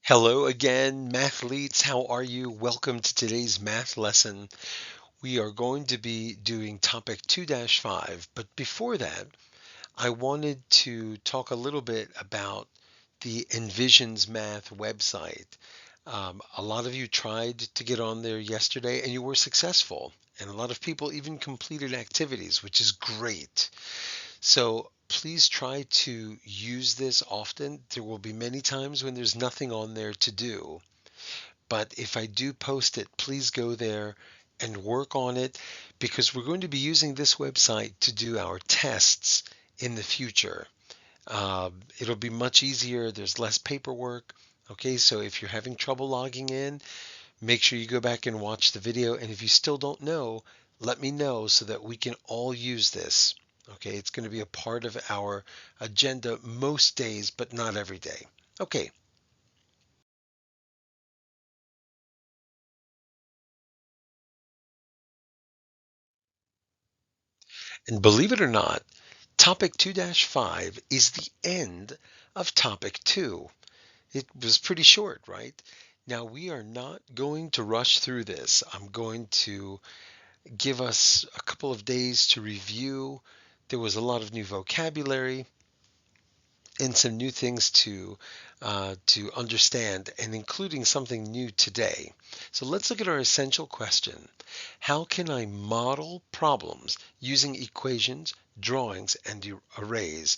Hello again, mathletes. How are you? Welcome to today's math lesson. We are going to be doing topic 2-5, but before that, I wanted to talk a little bit about the Envisions Math website. A lot of you tried to get on there yesterday and you were successful, and a lot of people even completed activities, which is great. So please try to use this often. There will be many times when there's nothing on there to do. But if I do post it, please go there and work on it because we're going to be using this website to do our tests in the future. It'll be much easier. There's less paperwork. Okay, so if you're having trouble logging in, make sure you go back and watch the video. And if you still don't know, let me know so that we can all use this. Okay, it's going to be a part of our agenda most days, but not every day. Okay, and believe it or not, topic 2-5 is the end of topic 2. It was pretty short, right? Now we are not going to rush through this. I'm going to give us a couple of days to review. There was a lot of new vocabulary and some new things to understand, and including something new today. So let's look at our essential question. How can I model problems using equations, drawings, and arrays?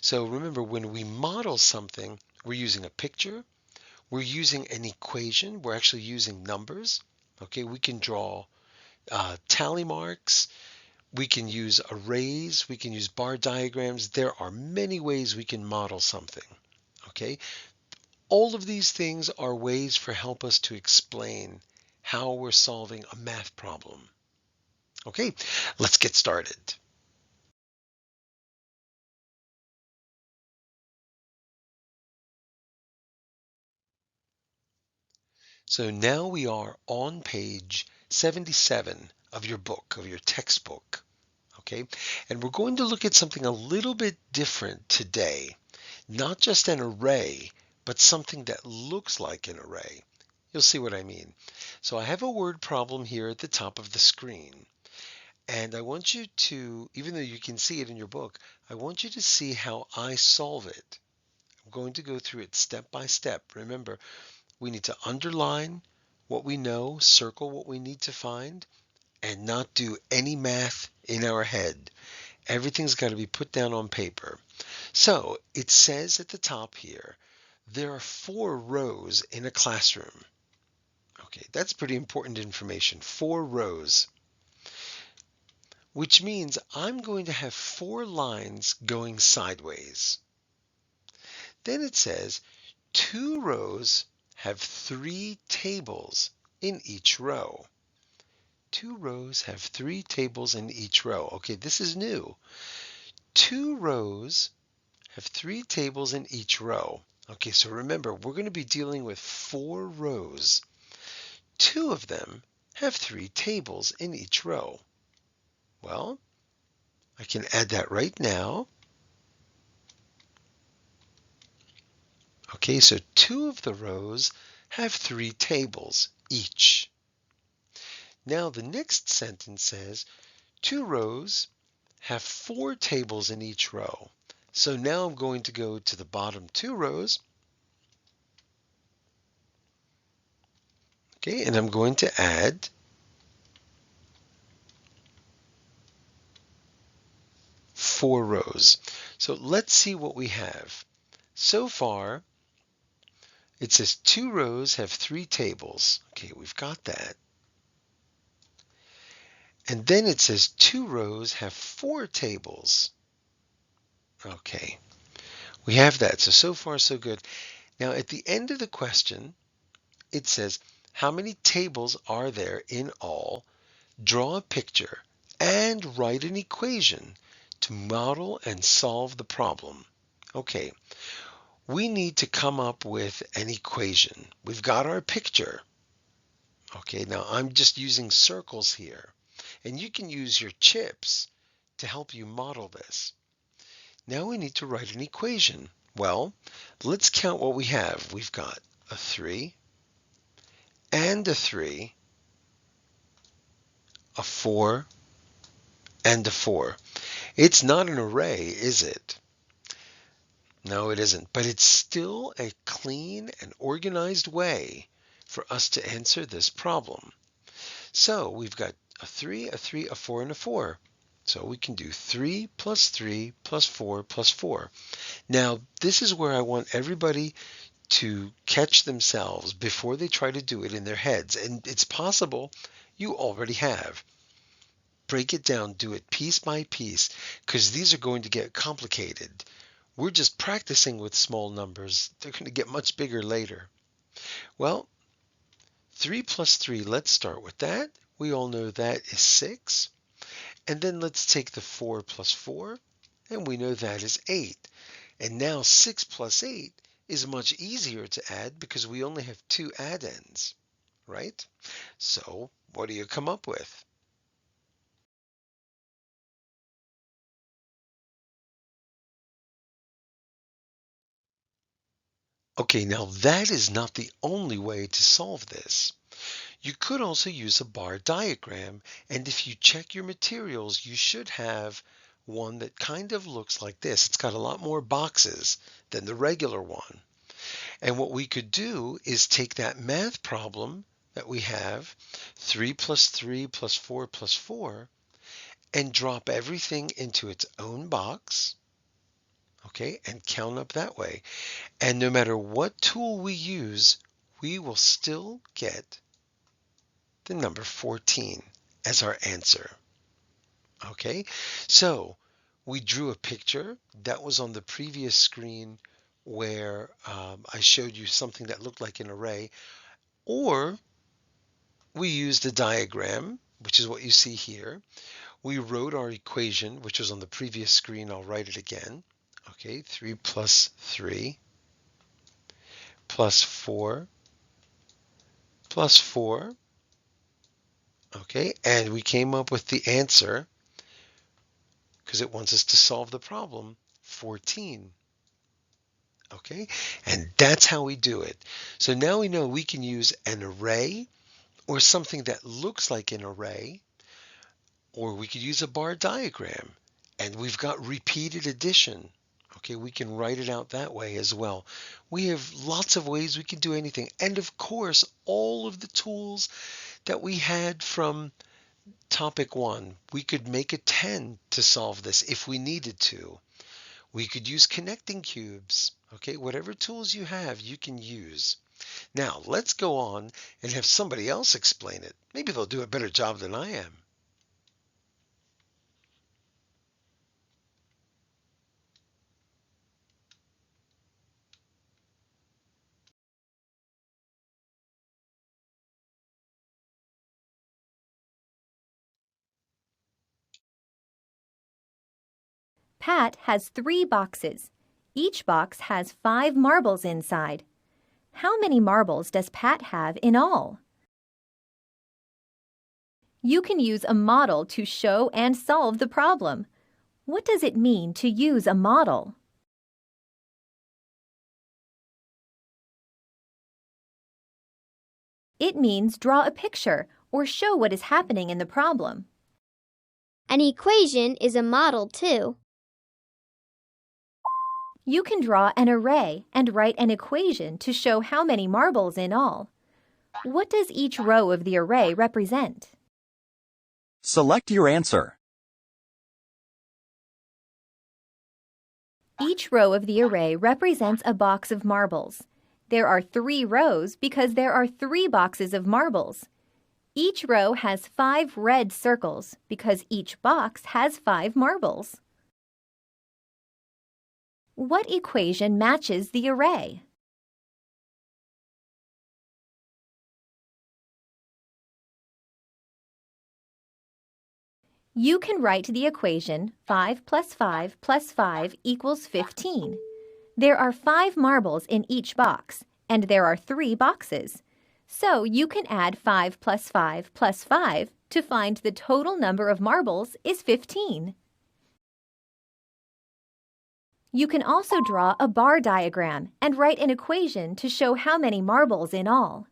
So remember, when we model something, we're using a picture, we're using an equation, we're actually using numbers. Okay, we can draw tally marks, we can use arrays, we can use bar diagrams. There are many ways we can model something. Okay, all of these things are ways for help us to explain how we're solving a math problem. Okay, let's get started. So now we are on page 77 of your book, of your textbook. Okay, and we're going to look at something a little bit different today. Not just an array, but something that looks like an array. You'll see what I mean. So I have a word problem here at the top of the screen. And I want you to, even though you can see it in your book, I want you to see how I solve it. I'm going to go through it step by step. Remember, we need to underline what we know, circle what we need to find, and not do any math in our head. Everything's got to be put down on paper. So it says at the top here, there are 4 rows in a classroom. Okay, that's pretty important information. 4 rows, which means I'm going to have 4 lines going sideways. Then it says 2 rows have 3 tables in each row. 2 rows have 3 tables in each row. Okay, this is new. 2 rows have 3 tables in each row. Okay, so remember, we're going to be dealing with 4 rows. 2 of them have 3 tables in each row. Well, I can add that right now. Okay, so 2 of the rows have 3 tables each. Now the next sentence says 2 rows have 4 tables in each row. So now I'm going to go to the bottom 2 rows. Okay, and I'm going to add 4 rows. So let's see what we have. So far, it says 2 rows have 3 tables. Okay, we've got that. And then it says 2 rows have 4 tables. Okay, we have that. So far, so good. Now, at the end of the question, it says, how many tables are there in all? Draw a picture and write an equation to model and solve the problem. Okay, we need to come up with an equation. We've got our picture. Okay, now I'm just using circles here, and you can use your chips to help you model this. Now we need to write an equation. Well, let's count what we have. We've got a 3, and a 3, a 4, and a 4. It's not an array, is it? No, it isn't. But it's still a clean and organized way for us to answer this problem. So we've got a 3, a 3, a 4, and a 4. So we can do 3 plus 3 plus 4 plus 4. Now, this is where I want everybody to catch themselves before they try to do it in their heads. And it's possible you already have. Break it down, do it piece by piece, because these are going to get complicated. We're just practicing with small numbers. They're going to get much bigger later. Well, 3 plus 3, let's start with that. We all know that is 6. And then let's take the 4 plus 4, and we know that is 8. And now 6 plus 8 is much easier to add because we only have 2 addends, right? So what do you come up with? Okay, now that is not the only way to solve this. You could also use a bar diagram, and if you check your materials, you should have one that kind of looks like this. It's got a lot more boxes than the regular one. And what we could do is take that math problem that we have, 3 plus 3 plus 4 plus 4, and drop everything into its own box, okay, and count up that way. And no matter what tool we use, we will still get the number 14 as our answer. Okay, so we drew a picture that was on the previous screen where I showed you something that looked like an array, or we used a diagram, which is what you see here. We wrote our equation, which was on the previous screen. I'll write it again. Okay, 3 plus 3 plus 4 plus 4. Okay, and we came up with the answer because it wants us to solve the problem, 14. Okay, and that's how we do it. So now we know we can use an array or something that looks like an array, or we could use a bar diagram, and we've got repeated addition. Okay, we can write it out that way as well. We have lots of ways we can do anything. And of course, all of the tools that we had from topic 1, we could make a 10 to solve this if we needed to. We could use connecting cubes. Okay, whatever tools you have, you can use. Now, let's go on and have somebody else explain it. Maybe they'll do a better job than I am. Pat has 3 boxes. Each box has 5 marbles inside. How many marbles does Pat have in all? You can use a model to show and solve the problem. What does it mean to use a model? It means draw a picture or show what is happening in the problem. An equation is a model too. You can draw an array and write an equation to show how many marbles in all. What does each row of the array represent? Select your answer. Each row of the array represents a box of marbles. There are 3 rows because there are 3 boxes of marbles. Each row has 5 red circles because each box has 5 marbles. What equation matches the array? You can write the equation 5 plus 5 plus 5 equals 15. There are 5 marbles in each box, and there are 3 boxes. So you can add 5 plus 5 plus 5 to find the total number of marbles is 15. You can also draw a bar diagram and write an equation to show how many marbles in all.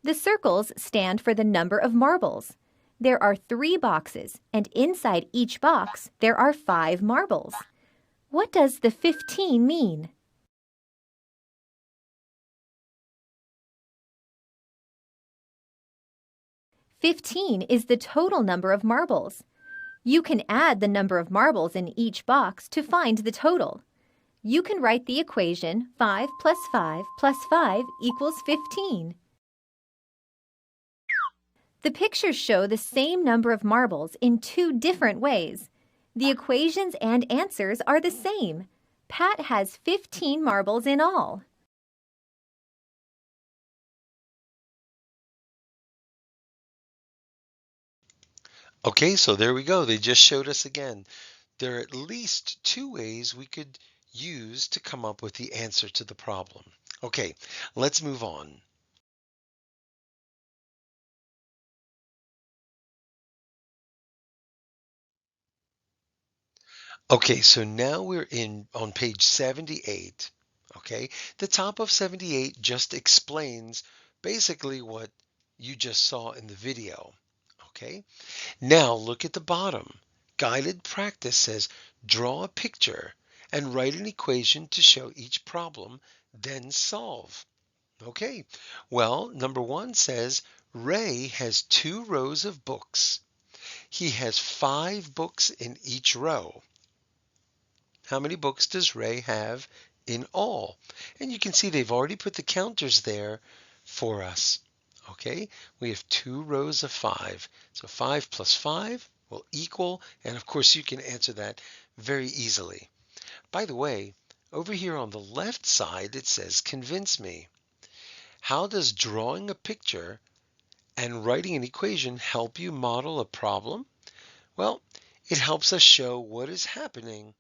The circles stand for the number of marbles. There are 3 boxes, and inside each box there are 5 marbles. What does the 15 mean? "15" is the total number of marbles. You can add the number of marbles in each box to find the total. You can write the equation 5 plus 5 plus 5 equals 15. The pictures show the same number of marbles in 2 different ways. The equations and answers are the same. Pat has 15 marbles in all. Okay, so there we go. They just showed us again. There are at least 2 ways we could use to come up with the answer to the problem. Okay, let's move on. Okay, so now we're on page 78. Okay, the top of 78 just explains basically what you just saw in the video. Okay, now look at the bottom. Guided practice says draw a picture and write an equation to show each problem, then solve. Okay, well, number 1 says Ray has 2 rows of books. He has 5 books in each row. How many books does Ray have in all? And you can see they've already put the counters there for us. Okay, we have 2 rows of 5. So 5 plus 5 will equal, and of course you can answer that very easily. By the way, over here on the left side it says convince me. How does drawing a picture and writing an equation help you model a problem? Well, it helps us show what is happening.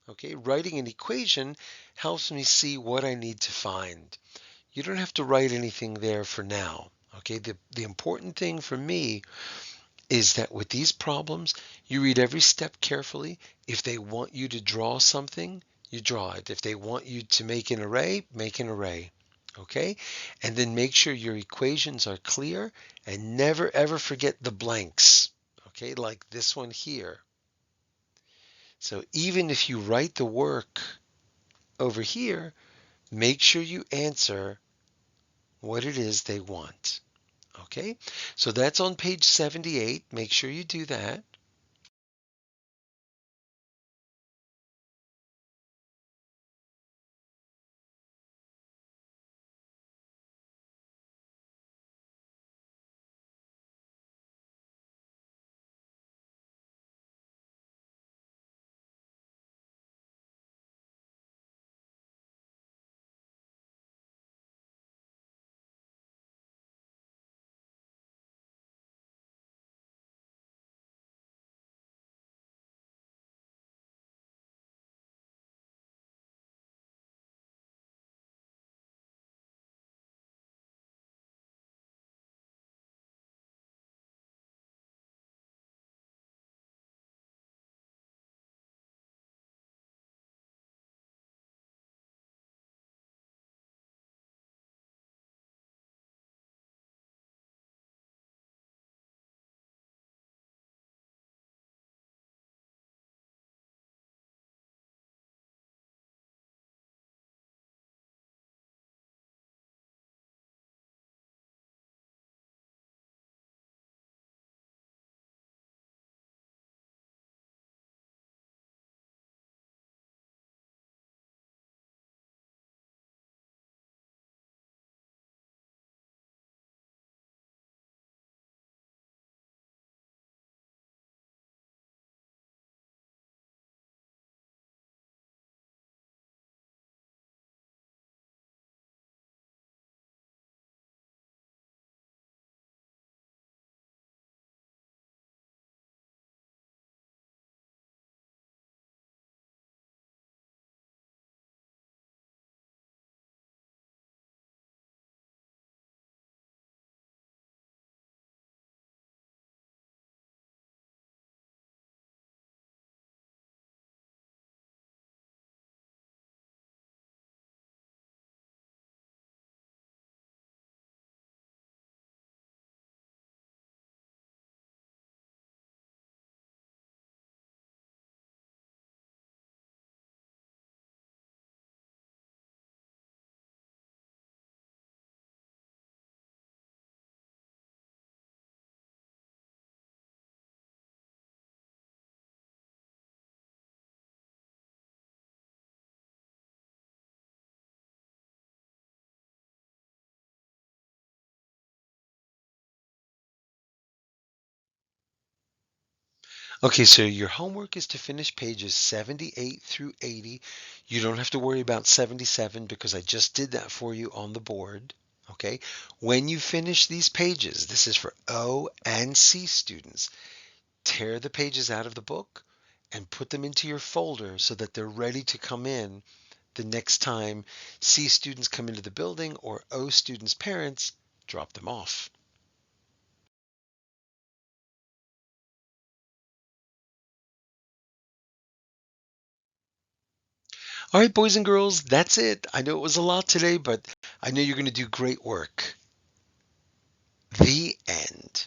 Okay, writing an equation helps me see what I need to find. You don't have to write anything there for now. Okay, the important thing for me is that with these problems, you read every step carefully. If they want you to draw something, you draw it. If they want you to make an array, make an array. Okay, and then make sure your equations are clear and never ever forget the blanks. Okay, like this one here. So even if you write the work over here, make sure you answer what it is they want. Okay, so that's on page 78. Make sure you do that. Okay, so your homework is to finish pages 78 through 80. You don't have to worry about 77 because I just did that for you on the board. Okay, when you finish these pages, this is for O and C students, tear the pages out of the book and put them into your folder so that they're ready to come in the next time C students come into the building or O students' parents drop them off. All right, boys and girls, that's it. I know it was a lot today, but I know you're going to do great work. The end.